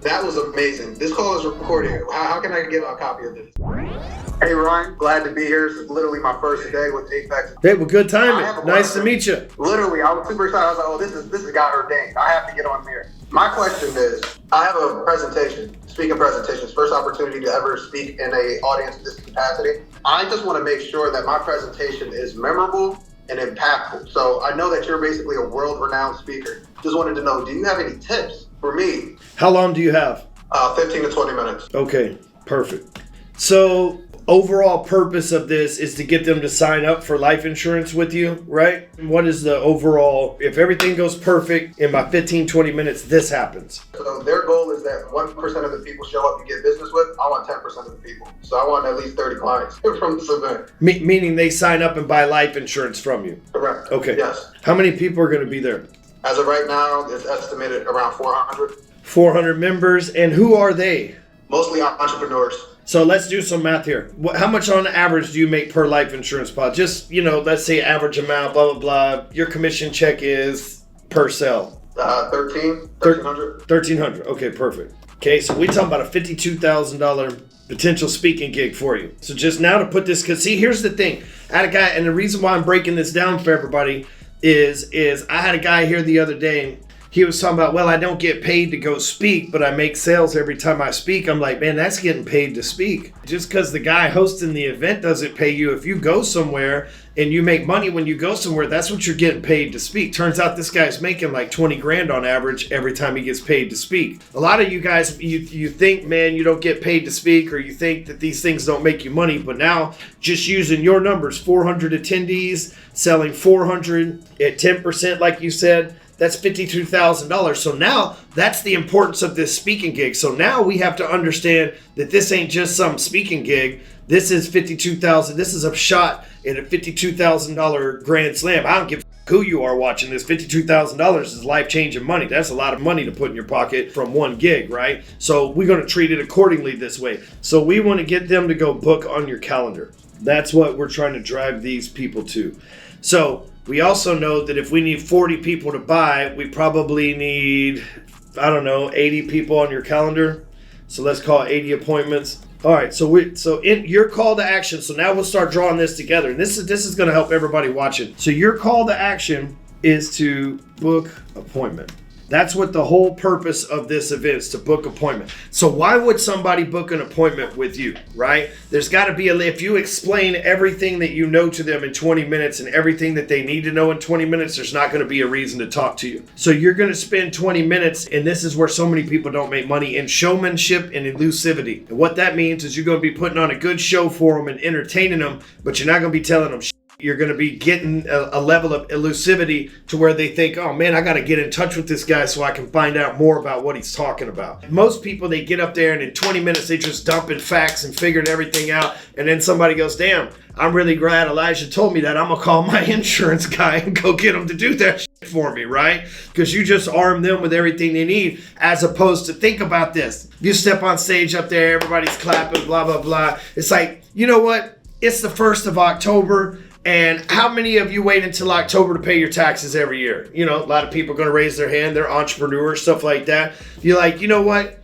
That was amazing. This call is recorded. How can I get a copy of this? Hey, Ryan. Glad to be here. This is literally my first day with Apex. Hey, well, good timing. Nice to meet you. Literally, I was super excited. I was like, oh, this is God ordained. I have to get on here. My question is, I have a presentation. Speaking presentations, first opportunity to ever speak in an audience of this capacity. I just want to make sure that my presentation is memorable and impactful. So I know that you're basically a world-renowned speaker. Just wanted to know, do you have any tips for me? How long do you have? 15 to 20 minutes. Okay, perfect. So overall purpose of this is to get them to sign up for life insurance with you, right? What is the overall, if everything goes perfect in my 15, 20 minutes, this happens. So their goal is that 1% of the people show up to get business with. I want 10% of the people. So I want at least 30 clients from this event. Meaning they sign up and buy life insurance from you? Correct. Okay. Yes. How many people are going to be there? As of right now, it's estimated around 400. 400 members. And who are they? Mostly entrepreneurs. So let's do some math here. How much on average do you make per life insurance policy? Just, let's say average amount, blah, blah, blah. Your commission check is per sale. 1,300. 1,300. Okay, perfect. Okay, so we're talking about a $52,000 potential speaking gig for you. So just now to put this, because see, here's the thing. I had a guy, and the reason why I'm breaking this down for everybody is I had a guy here the other day. He was talking about, well, I don't get paid to go speak, but I make sales every time I speak. I'm like, man, that's getting paid to speak. Just because the guy hosting the event doesn't pay you, if you go somewhere and you make money when you go somewhere, that's what you're getting paid to speak. Turns out this guy's making like 20 grand on average every time he gets paid to speak. A lot of you guys, you think, man, you don't get paid to speak, or you think that these things don't make you money. But now, just using your numbers, 400 attendees, selling 400 at 10%, like you said, that's $52,000. So now that's the importance of this speaking gig. So now we have to understand that this ain't just some speaking gig. This is $52,000. This is a shot at a $52,000 grand slam. I don't give a who you are watching this. $52,000 is life-changing money. That's a lot of money to put in your pocket from one gig, right? So we're going to treat it accordingly this way. So we want to get them to go book on your calendar. That's what we're trying to drive these people to. So we also know that if we need 40 people to buy, we probably need, 80 people on your calendar. So let's call it 80 appointments. All right, so in your call to action, so now we'll start drawing this together. And this is going to help everybody watching. So your call to action is to book appointment. That's what the whole purpose of this event is, to book appointment. So why would somebody book an appointment with you, right? There's got to be if you explain everything that you know to them in 20 minutes and everything that they need to know in 20 minutes, there's not going to be a reason to talk to you. So you're going to spend 20 minutes, and this is where so many people don't make money, in showmanship and elusivity. And what that means is you're going to be putting on a good show for them and entertaining them, but you're not going to be telling them shit. You're going to be getting a level of elusivity to where they think, oh man, I got to get in touch with this guy so I can find out more about what he's talking about. Most people, they get up there and in 20 minutes, they just dumping facts and figured everything out. And then somebody goes, damn, I'm really glad Elijah told me that. I'm going to call my insurance guy and go get him to do that shit for me, right? Because you just arm them with everything they need, as opposed to, think about this. You step on stage up there, everybody's clapping, blah, blah, blah. It's like, you know what? It's the 1st of October. And how many of you wait until October to pay your taxes every year? A lot of people are going to raise their hand. They're entrepreneurs, stuff like that. You're like, you know what?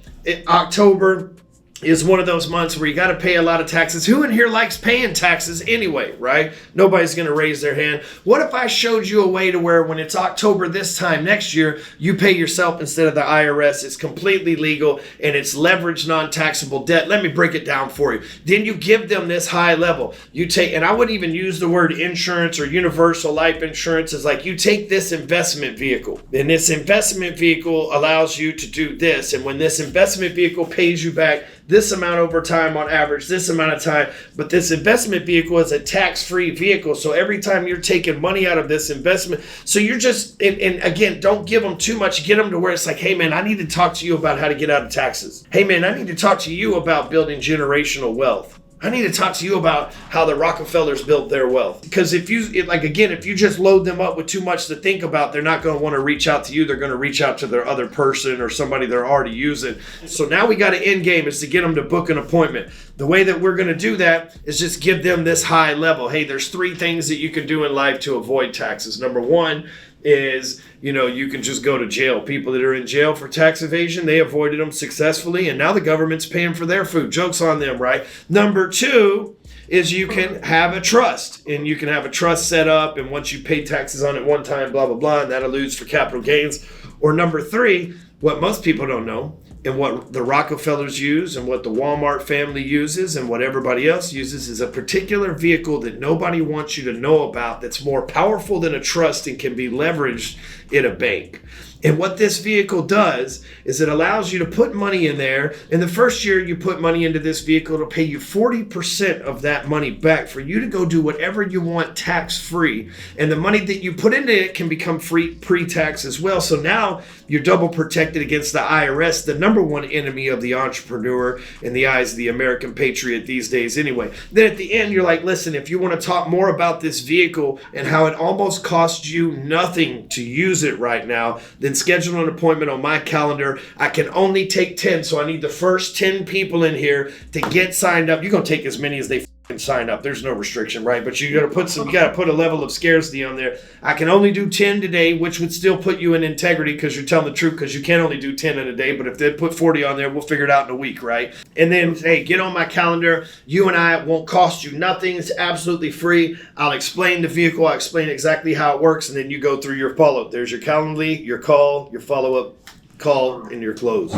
October is one of those months where you got to pay a lot of taxes. Who in here likes paying taxes anyway, right? Nobody's going to raise their hand. What if I showed you a way to where when it's October this time next year, you pay yourself instead of the IRS? It's completely legal and it's leveraged non-taxable debt. Let me break it down for you. Then you give them this high level. You take, and I wouldn't even use the word insurance or universal life insurance. It's like you take this investment vehicle, and this investment vehicle allows you to do this. And when this investment vehicle pays you back this amount over time on average, this amount of time, but this investment vehicle is a tax-free vehicle. So every time you're taking money out of this investment, so you're just, and again, don't give them too much. Get them to where it's like, hey man, I need to talk to you about how to get out of taxes. Hey man, I need to talk to you about building generational wealth. I need to talk to you about how the Rockefellers built their wealth. Because if you just load them up with too much to think about, they're not going to want to reach out to you. They're going to reach out to their other person or somebody they're already using. So now we got an end game is to get them to book an appointment. The way that we're going to do that is just give them this high level. Hey, there's 3 things that you can do in life to avoid taxes. Number 1, is, you can just go to jail. People that are in jail for tax evasion, they avoided them successfully, and now the government's paying for their food. Joke's on them, right? Number two is you can have a trust, and you can have a trust set up, and once you pay taxes on it one time, blah, blah, blah, and that alludes for capital gains. Or number three, what most people don't know, and what the Rockefellers use and what the Walmart family uses and what everybody else uses is a particular vehicle that nobody wants you to know about that's more powerful than a trust and can be leveraged in a bank. And what this vehicle does is it allows you to put money in there. In the first year you put money into this vehicle, it'll pay you 40% of that money back for you to go do whatever you want tax-free. And the money that you put into it can become free pre-tax as well. So now you're double protected against the IRS, the number one enemy of the entrepreneur in the eyes of the American patriot these days anyway. Then at the end, you're like, listen, if you want to talk more about this vehicle and how it almost costs you nothing to use it right now, then schedule an appointment on my calendar. I can only take 10, so I need the first 10 people in here to get signed up. You're going to take as many as they sign up. There's no restriction, right? But you got to put a level of scarcity on there. I can only do 10 today, which would still put you in integrity because you're telling the truth, because you can only do 10 in a day. But if they put 40 on there, we'll figure it out in a week, right? And then, hey, get on my calendar. You and I, it won't cost you nothing. It's absolutely free. I'll explain the vehicle. I'll explain exactly how it works, and then you go through your follow-up. There's your Calendly, your call, your follow-up call, and your close.